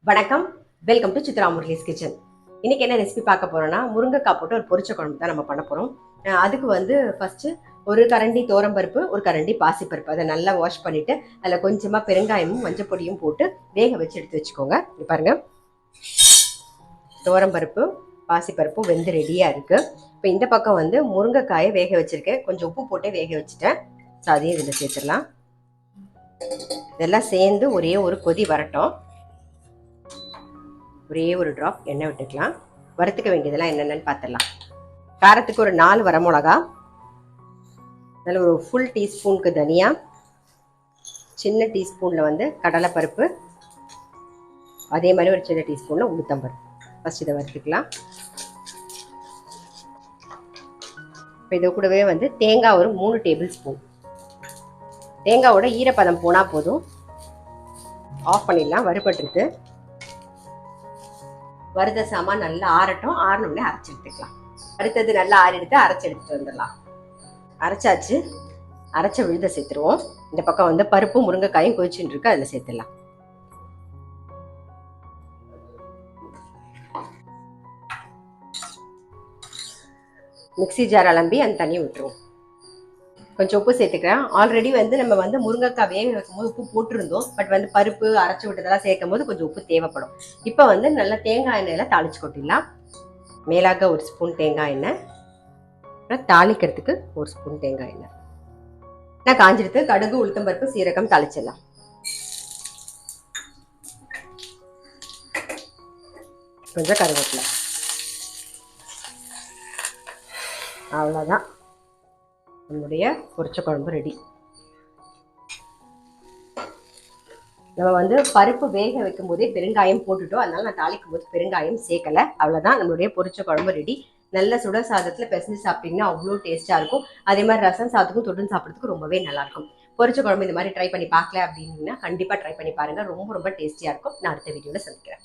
வணக்கம், welcome to Chitra Murali's kitchen. இன்னைக்கு என்ன ரெசிபி பார்க்க போறோம்னா முருங்கைக்காய் போட்டு ஒரு பொரிச்ச குழம்பு தான் நம்ம பண்ண போறோம். அதுக்கு வந்து ஃபர்ஸ்ட் ஒரு கரண்டி பருப்பு, ஒரு கரண்டி பாசிப்பருப்பு அதை நல்லா வாஷ் பண்ணிட்டு அதில் கொஞ்சமா பெருங்காயமும் மஞ்சள் பொடியும் போட்டு வேக வச்சு எடுத்து வச்சுக்கோங்க. இது பாருங்க, பருப்பு பாசிப்பருப்பும் வெந்து ரெடியா இருக்கு. இப்போ இந்த பக்கம் வந்து முருங்கைக்காயை வேக வச்சிருக்கேன், கொஞ்சம் உப்பு போட்டு வேக வச்சுட்டேன். ஸோ அதையும் இதில் சேர்த்துடலாம். இதெல்லாம் சேர்ந்து ஒரே ஒரு கொதி வரட்டும். ஒரே ஒரு ட்ராப் எண்ணெய் விட்டுக்கலாம். வறுத்துக்க வேண்டியதெல்லாம் என்னென்னு பார்த்துடலாம். காரத்துக்கு ஒரு 4 வரமிளகா, அதில் ஒரு ஃபுல் டீஸ்பூனுக்கு தனியா, சின்ன டீஸ்பூனில் வந்து கடலைப்பருப்பு, அதே மாதிரி ஒரு சின்ன டீஸ்பூனில் உளுத்தம்பருப்பு. ஃபஸ்ட் இதை வறுத்துக்கலாம். இப்போ இது கூடவே வந்து தேங்காய் ஒரு 3 டேபிள் ஸ்பூன். தேங்காயோட ஈரப்பதம் போனால் போதும், ஆஃப் பண்ணிடலாம். வறுபட்டுருக்கு. வறுத்த சாமான் நல்லா ஆறட்டும். ஆறணும்னே அரைச்சி எடுத்துக்கலாம். அடுத்தது நல்லா ஆறி எடுத்து அரைச்சி எடுத்துட்டு வந்துடலாம். அரைச்சாச்சு. அரைச்ச விழுத சேர்த்துருவோம். இந்த பக்கம் வந்து பருப்பு முருங்கைக்காயும் கொதிச்சுட்டு இருக்கு, அதில் சேர்த்துடலாம். மிக்சி ஜார் அலம்பி அந்த தண்ணியை விட்டுருவோம். கொஞ்சம் உப்பு சேர்த்துக்கிறேன். ஆல்ரெடி வந்து நம்ம வந்து முருங்கைக்காய் வேக வைக்கும் போது உப்பு போட்டிருந்தோம். பட் வந்து பருப்பு அரைச்சி விட்டதெல்லாம் சேர்க்கும் போது கொஞ்சம் உப்பு தேவைப்படும். இப்போ வந்து நல்லா தேங்காய் எண்ணெயில தாளிச்சு கொட்டிடலாம். மேலாக ஒரு ஸ்பூன் தேங்காய் எண்ணெய், அப்புறம் தாளிக்கிறதுக்கு ஒரு ஸ்பூன் தேங்காய் எண்ணெய். நான் காஞ்சிடுத்து கடுகு உளுத்தம்பருப்பு சீரகம் தாளிச்சிடலாம். கொஞ்சம் கருவேப்பிலை. அவ்வளோதான், நம்முடைய பொரிச்ச குழம்பு ரெடி. நம்ம வந்து பருப்பு வேக வைக்கும் போதே பெருங்காயம் போட்டுட்டோம், அதனால நான் தாளிக்கும் போது பெருங்காயம் சேர்க்கல. அவ்வளோதான், நம்மளுடைய பொரிச்ச குழம்பு ரெடி. நல்ல சுட சாதத்தில் பிசைஞ்சு சாப்பிட்டீங்கன்னா அவ்வளோ டேஸ்ட்டாக இருக்கும். அதே மாதிரி ரசம் சாதத்துக்கும் தொட்டு சாப்பிட்றதுக்கு ரொம்பவே நல்லாயிருக்கும். பொரிச்ச குழம்பு இந்த மாதிரி ட்ரை பண்ணி பார்க்கல அப்படின்னா கண்டிப்பாக ட்ரை பண்ணி பாருங்கள். ரொம்ப ரொம்ப டேஸ்டியாக இருக்கும். நான் அடுத்த வீடியோவில் சந்திக்கிறேன்.